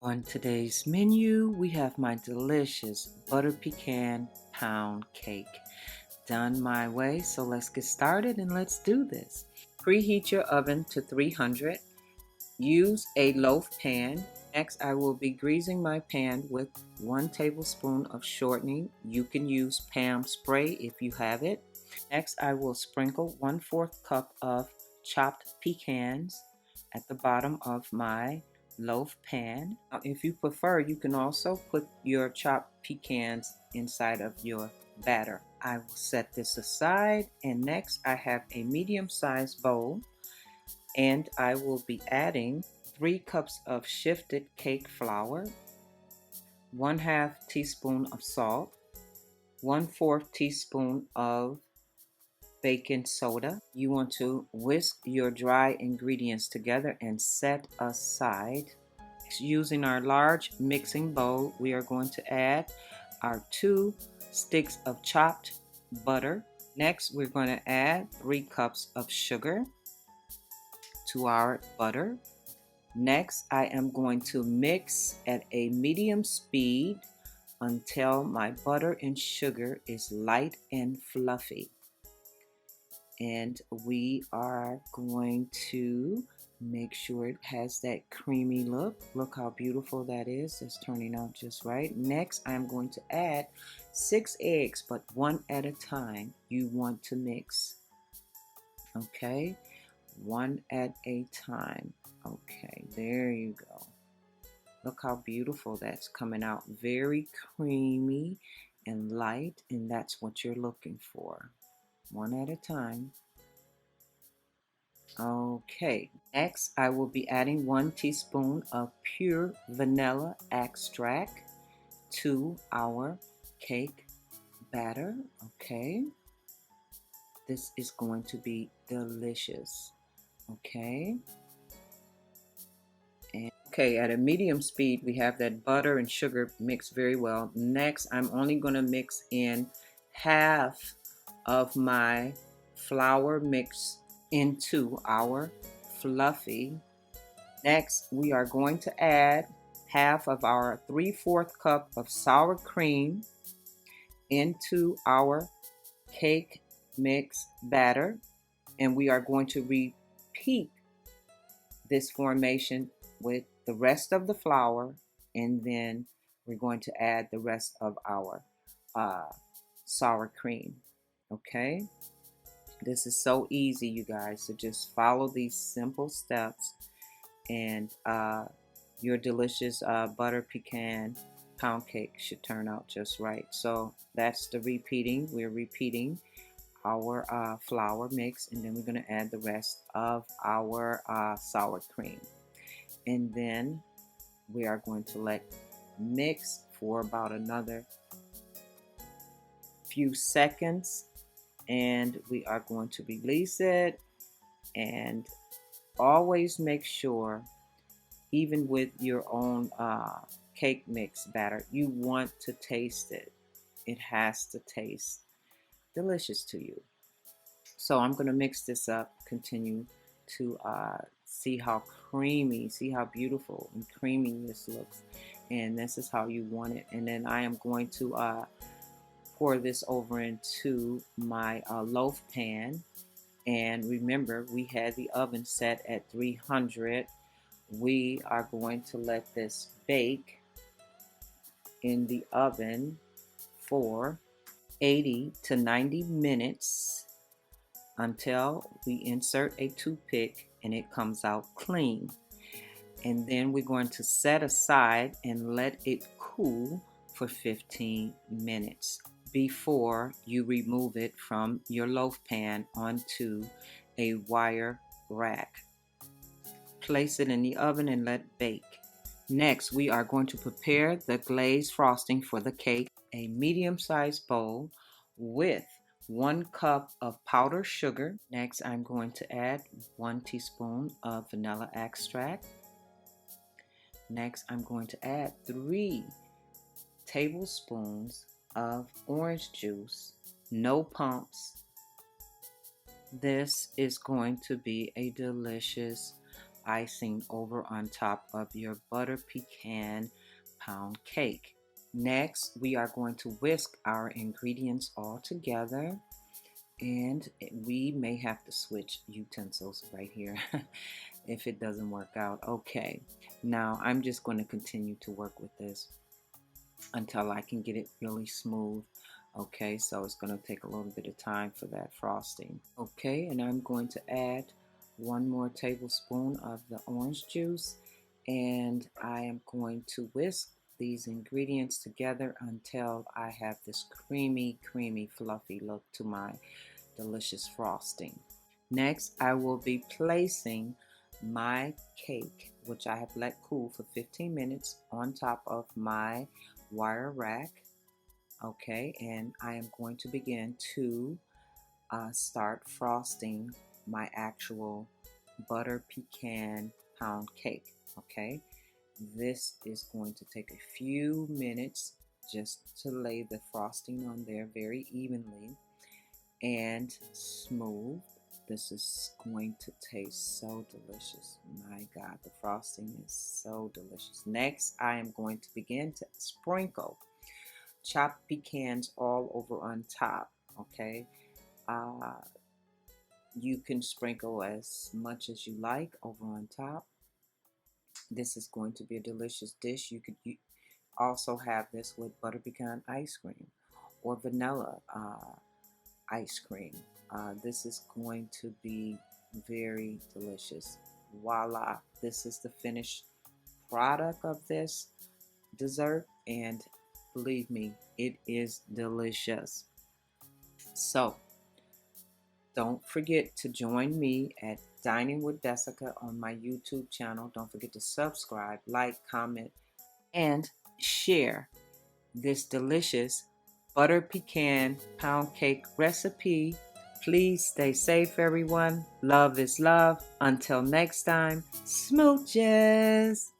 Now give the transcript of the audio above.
On today's menu, we have my delicious butter pecan pound cake done my way. So let's get started and let's do this. Preheat your oven to 300. Use a loaf pan. Next, I will be greasing my pan with 1 tablespoon of shortening. You can use Pam spray if you have it. Next, I will sprinkle 1/4 cup of chopped pecans at the bottom of my loaf pan. Now, if you prefer, you can also put your chopped pecans inside of your batter. I will set this aside, and next I have a medium-sized bowl, and I will be adding 3 cups of sifted cake flour, 1/2 teaspoon of salt, 1/4 teaspoon of baking soda. You want to whisk your dry ingredients together and set aside. Using our large mixing bowl, we are going to add our 2 sticks of chopped butter. Next, we're going to add 3 cups of sugar to our butter. Next, I am going to mix at a medium speed until my butter and sugar is light and fluffy. And we are going to make sure it has that creamy look. Look how beautiful that is. It's turning out just right. Next, I'm going to add 6 eggs, but 1 at a time. You want to mix. Okay, 1 at a time. Okay, there you go. Look how beautiful that's coming out. Very creamy and light, and that's what you're looking for. 1 at a time. Okay, next I will be adding 1 teaspoon of pure vanilla extract to our cake batter. Okay, this is going to be delicious. Okay, and okay, at a medium speed, we have that butter and sugar mixed very well. Next, I'm only going to mix in half of my flour mix into our fluffy. Next, we are going to add half of our 3/4 cup of sour cream into our cake mix batter, and we are going to repeat this formation with the rest of the flour, and then we're going to add the rest of our sour cream. Okay, this is so easy, you guys, so just follow these simple steps, and your delicious butter pecan pound cake should turn out just right. So that's the repeating. We're repeating our flour mix, and then we're going to add the rest of our sour cream, and then we are going to let mix for about another few seconds, and we are going to release it. And always make sure, even with your own cake mix batter, you want to taste it. It has to taste delicious to you. So I'm going to mix this up, continue to see how creamy, see how beautiful and creamy this looks. And this is how you want it. And then I am going to pour this over into my loaf pan. And remember, we had the oven set at 300. We are going to let this bake in the oven for 80 to 90 minutes until we insert a toothpick and it comes out clean. And then we're going to set aside and let it cool for 15 minutes before you remove it from your loaf pan onto a wire rack. Place it in the oven and let bake. Next, we are going to prepare the glaze frosting for the cake. A medium-sized bowl with 1 cup of powdered sugar. Next, I'm going to add 1 teaspoon of vanilla extract. Next, I'm going to add 3 tablespoons of orange juice. No pumps. This is going to be a delicious icing over on top of your butter pecan pound cake. Next, we are going to whisk our ingredients all together, and we may have to switch utensils right here if it doesn't work out. Okay, now I'm just going to continue to work with this until I can get it really smooth. Okay, so it's going to take a little bit of time for that frosting. Okay, and I'm going to add 1 more tablespoon of the orange juice, and I am going to whisk these ingredients together until I have this creamy, fluffy look to my delicious frosting. Next, I will be placing my cake, which I have let cool for 15 minutes, on top of my wire rack. Okay, and I am going to begin to start frosting my actual butter pecan pound cake. Okay, this is going to take a few minutes just to lay the frosting on there very evenly and smooth. This is going to taste so delicious. My God, the frosting is so delicious. Next, I am going to begin to sprinkle chopped pecans all over on top. Okay, you can sprinkle as much as you like over on top. This is going to be a delicious dish. You could also have this with butter pecan ice cream or vanilla ice cream. This is going to be very delicious. Voila, this is the finished product of this dessert, and believe me, it is delicious. So don't forget to join me at Dining with Jessica on my YouTube channel. Don't forget to subscribe, like, comment, and share this delicious butter pecan pound cake recipe. Please stay safe, everyone. Love is love. Until next time, smooches.